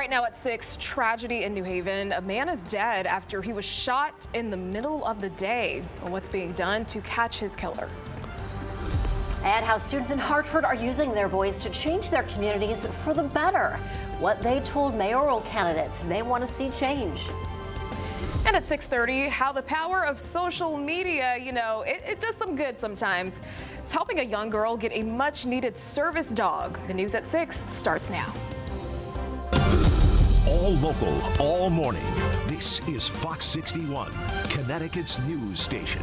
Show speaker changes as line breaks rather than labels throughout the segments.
right now at 6, tragedy in New Haven. A man is dead after he was shot in the middle of the day. What's being done to catch his killer?
And how students in Hartford are using their voice to change their communities for the better. What they told mayoral candidates they want to see change.
And at 6:30, how the power of social media, it does some good sometimes. It's helping a young girl get a much needed service dog. The news at 6 starts now.
All local, all morning. This is Fox 61, Connecticut's news station.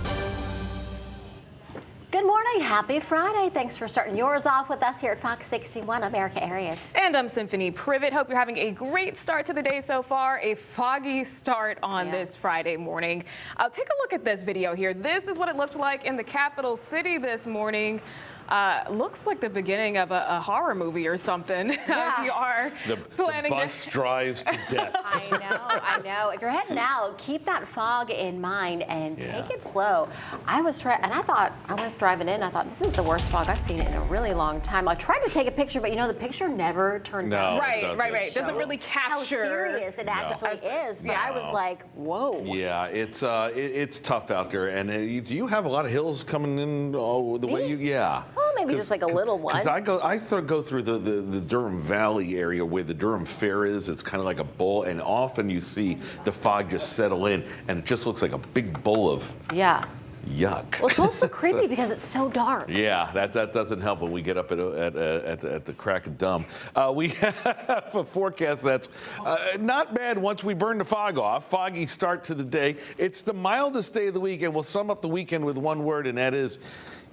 Good morning. Happy Friday. Thanks for starting yours off with us here at Fox 61, America Areas.
And I'm Symphony Privet. Hope you're having a great start to the day so far. A foggy start on this Friday morning. Take a look at this video here. This is what it looked like in the capital city this morning. Looks like the beginning of a horror movie or something. If you are planning
the bus drives to death.
I know. If you're heading out, keep that fog in mind and take it slow. I was driving in. I thought this is the worst fog I've seen in a really long time. I tried to take a picture, but the picture never turns out.
Right. Doesn't really capture
how serious it actually is. But I was like, whoa.
Yeah, it's tough out there. And do you have a lot of hills coming in the way you? Yeah.
Well, maybe just like a little one.
Because I go through the Durham Valley area where the Durham Fair is. It's kind of like a bowl, and often you see the fog just settle in, and it just looks like a big bowl of yuck.
Well, it's also creepy because it's so dark.
Yeah, that doesn't help when we get up at the crack of dawn. We have a forecast that's not bad once we burn the fog off. Foggy start to the day. It's the mildest day of the week, and we'll sum up the weekend with one word, and that is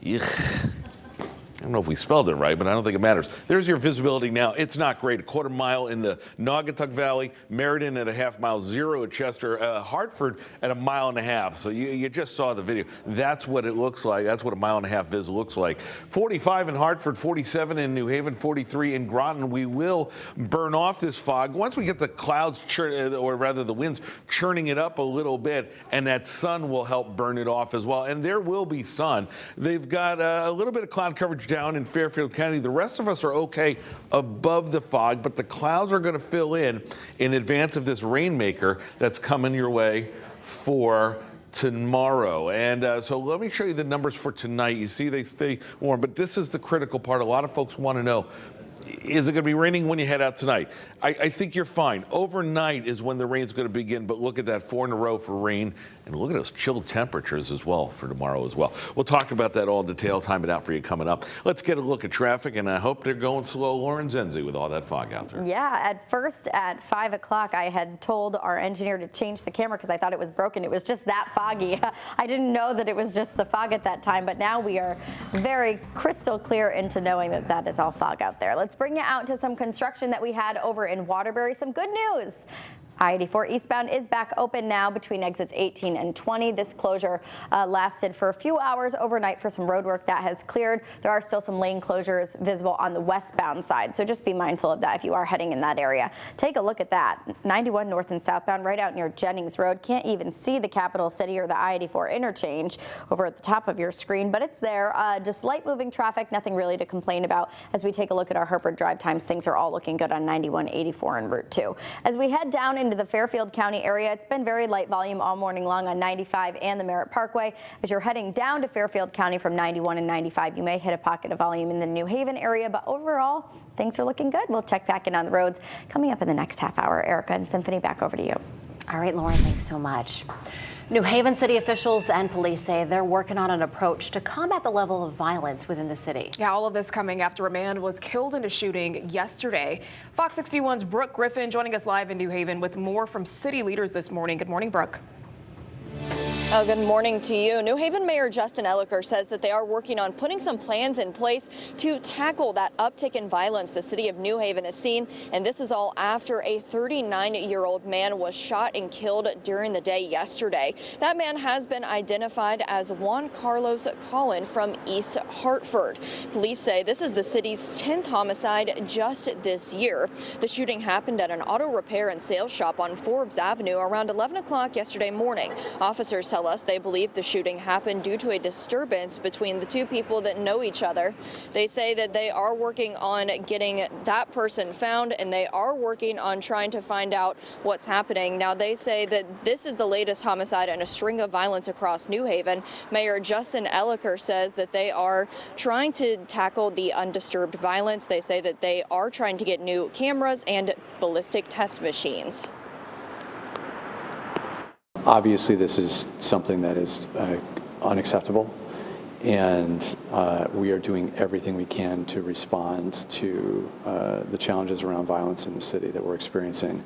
yuck. I don't know if we spelled it right, but I don't think it matters. There's your visibility now. It's not great. A quarter mile in the Naugatuck Valley, Meriden at a half mile, 0 at Chester, Hartford at a mile and a half. So you just saw the video. That's what it looks like. That's what a mile and a half vis looks like. 45 in Hartford, 47 in New Haven, 43 in Groton. We will burn off this fog once we get the clouds, or rather the winds, churning it up a little bit, and that sun will help burn it off as well. And there will be sun. They've got a little bit of cloud coverage down in Fairfield County. The rest of us are okay above the fog, but the clouds are going to fill in advance of this rainmaker that's coming your way for tomorrow. And so let me show you the numbers for tonight. You see they stay warm, but this is the critical part. A lot of folks want to know, is it going to be raining when you head out tonight? I think you're fine. Overnight is when the rain's going to begin, but look at that, 4 in a row for rain. And look at those chilled temperatures as well for tomorrow as well. We'll talk about that all in detail, time it out for you coming up. Let's get a look at traffic, and I hope they're going slow, Lauren Zenzi, with all that fog out there.
Yeah, at first at 5 o'clock, I had told our engineer to change the camera because I thought it was broken. It was just that foggy. I didn't know that it was just the fog at that time, but now we are very crystal clear into knowing that that is all fog out there. Let's bring you out to some construction that we had over in Waterbury. Some good news. I-84 eastbound is back open now between exits 18 and 20. This closure lasted for a few hours overnight for some road work that has cleared. There are still some lane closures visible on the westbound side, so just be mindful of that if you are heading in that area. Take a look at that. 91 north and southbound right out near Jennings Road. Can't even see the capital city or the I-84 interchange over at the top of your screen, but it's there. Just light moving traffic, nothing really to complain about. As we take a look at our Hartford drive times, things are all looking good on 91, 84 and Route 2. As we head down into the Fairfield County area, it's been very light volume all morning long on 95 and the Merritt Parkway. As you're heading down to Fairfield County from 91 and 95, you may hit a pocket of volume in the New Haven area, but overall, things are looking good. We'll check back in on the roads coming up in the next half hour. Erica and Symphony, back over to you.
All right, Lauren, thanks so much. New Haven city officials and police say they're working on an approach to combat the level of violence within the city.
Yeah, all of this coming after a man was killed in a shooting yesterday. Fox 61's Brooke Griffin joining us live in New Haven with more from city leaders this morning. Good morning, Brooke.
Good morning to you. New Haven Mayor Justin Elicker says that they are working on putting some plans in place to tackle that uptick in violence the city of New Haven has seen. And this is all after a 39-year-old man was shot and killed during the day yesterday. That man has been identified as Juan Carlos Collin from East Hartford. Police say this is the city's 10th homicide just this year. The shooting happened at an auto repair and sales shop on Forbes Avenue around 11 o'clock yesterday morning. Officers tell us they believe the shooting happened due to a disturbance between the two people that know each other. They say that they are working on getting that person found, and they are working on trying to find out what's happening. Now, they say that this is the latest homicide in a string of violence across New Haven. Mayor Justin Elliker says that they are trying to tackle the undisturbed violence. They say that they are trying to get new cameras and ballistic test machines.
Obviously, this is something that is unacceptable, and we are doing everything we can to respond to the challenges around violence in the city that we're experiencing.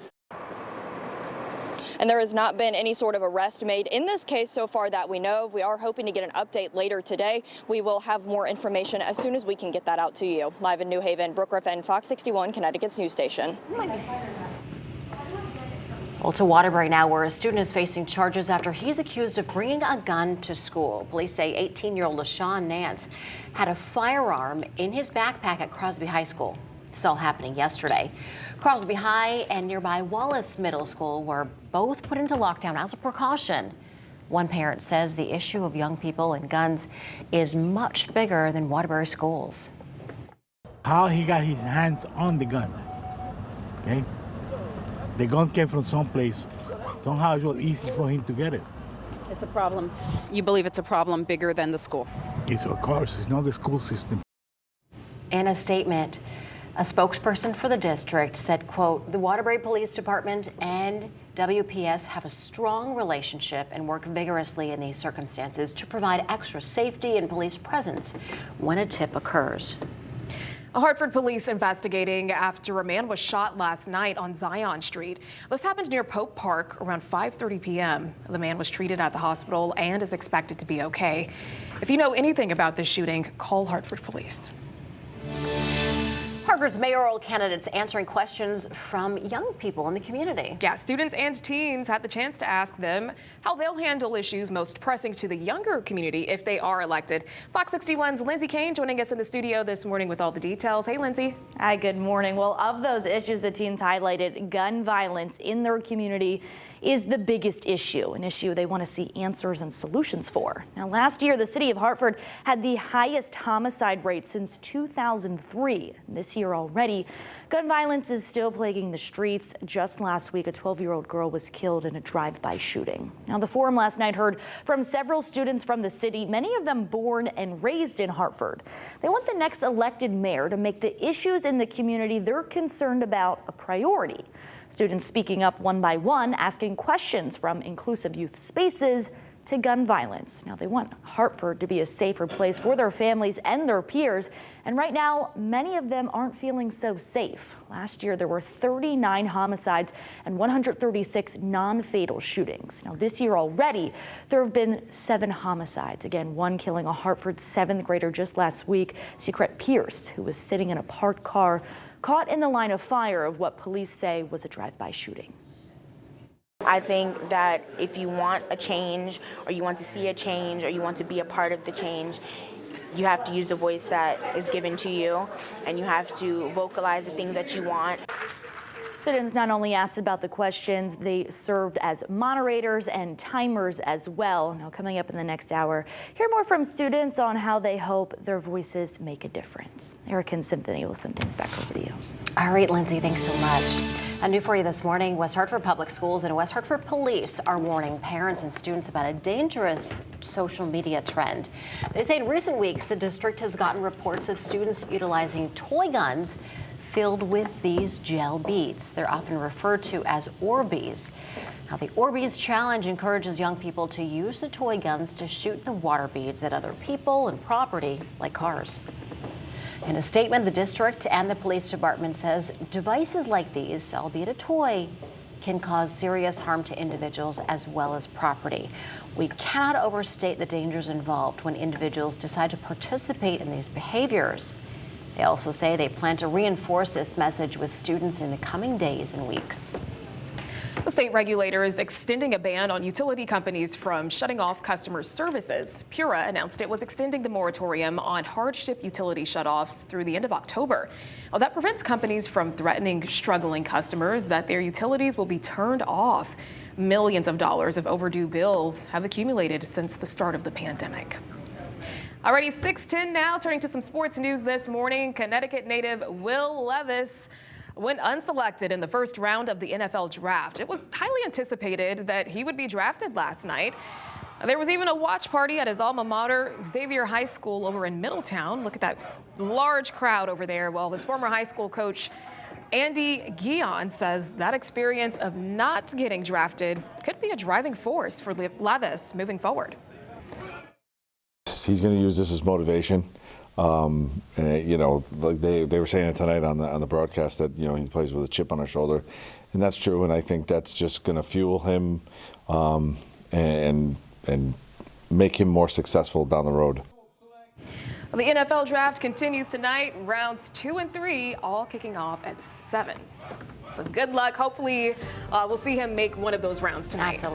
And there has not been any sort of arrest made in this case so far that we know of. We are hoping to get an update later today. We will have more information as soon as we can get that out to you. Live in New Haven, Brooke Griffin, Fox 61, Connecticut's news station.
Well, to Waterbury now, where a student is facing charges after he's accused of bringing a gun to school. Police say 18-year-old LaShawn Nance had a firearm in his backpack at Crosby High School. This all happening yesterday. Crosby High and nearby Wallace Middle School were both put into lockdown as a precaution. One parent says the issue of young people and guns is much bigger than Waterbury schools.
How he got his hands on the gun, okay? The gun came from someplace. Somehow it was easy for him to get it.
It's a problem. You believe it's a problem bigger than the school?
It's, of course, it's not the school system.
In a statement, a spokesperson for the district said, quote, the Waterbury Police Department and WPS have a strong relationship and work vigorously in these circumstances to provide extra safety and police presence when a tip occurs.
Hartford police investigating after a man was shot last night on Zion Street. This happened near Pope Park around 5:30 p.m. The man was treated at the hospital and is expected to be okay. If you know anything about this shooting, call Hartford Police.
Hartford's mayoral candidates answering questions from young people in the community.
Yeah, students and teens had the chance to ask them how they'll handle issues most pressing to the younger community if they are elected. Fox 61's Lindsay Kane joining us in the studio this morning with all the details. Hey, Lindsay.
Hi, good morning. Well, of those issues the teens highlighted, gun violence in their community is the biggest issue, an issue they want to see answers and solutions for. Now, last year, the city of Hartford had the highest homicide rate since 2003. This year already, gun violence is still plaguing the streets. Just last week, a 12-year-old girl was killed in a drive-by shooting. Now, the forum last night heard from several students from the city, many of them born and raised in Hartford. They want the next elected mayor to make the issues in the community they're concerned about a priority. Students speaking up one by one, asking questions from inclusive youth spaces to gun violence. Now, they want Hartford to be a safer place for their families and their peers. And right now, many of them aren't feeling so safe. Last year, there were 39 homicides and 136 non-fatal shootings. Now, this year already, there have been 7 homicides. Again, one killing a Hartford 7th grader just last week, Secret Pierce, who was sitting in a parked car, caught in the line of fire of what police say was a drive-by shooting.
I think that if you want a change, or you want to see a change, or you want to be a part of the change, you have to use the voice that is given to you, and you have to vocalize the things that you want.
Students not only asked about the questions, they served as moderators and timers as well. Now, coming up in the next hour, hear more from students on how they hope their voices make a difference. Erica and Symphony will send things back over to you.
All right, Lindsay, thanks so much. A new for you this morning, West Hartford Public Schools and West Hartford Police are warning parents and students about a dangerous social media trend. They say in recent weeks, the district has gotten reports of students utilizing toy guns filled with these gel beads. They're often referred to as Orbeez. Now, the Orbeez challenge encourages young people to use the toy guns to shoot the water beads at other people and property, like cars. In a statement, the district and the police department says devices like these, albeit a toy, can cause serious harm to individuals as well as property. We cannot overstate the dangers involved when individuals decide to participate in these behaviors. They also say they plan to reinforce this message with students in the coming days and weeks.
The state regulator is extending a ban on utility companies from shutting off customer services. Pura announced it was extending the moratorium on hardship utility shutoffs through the end of October. Well, that prevents companies from threatening struggling customers that their utilities will be turned off. Millions of dollars of overdue bills have accumulated since the start of the pandemic. Alrighty, 6:10 now. Turning to some sports news this morning. Connecticut native Will Levis went unselected in the first round of the NFL draft. It was highly anticipated that he would be drafted last night. There was even a watch party at his alma mater, Xavier High School over in Middletown. Look at that large crowd over there. Well, his former high school coach, Andy Guion, says that experience of not getting drafted could be a driving force for Levis moving forward.
He's going to use this as motivation. And, like they were saying it tonight on the broadcast that, he plays with a chip on his shoulder. And that's true. And I think that's just going to fuel him and make him more successful down the road.
Well, the NFL draft continues tonight. Rounds 2 and 3 all kicking off at 7. So good luck. Hopefully we'll see him make one of those rounds tonight.
Absolutely.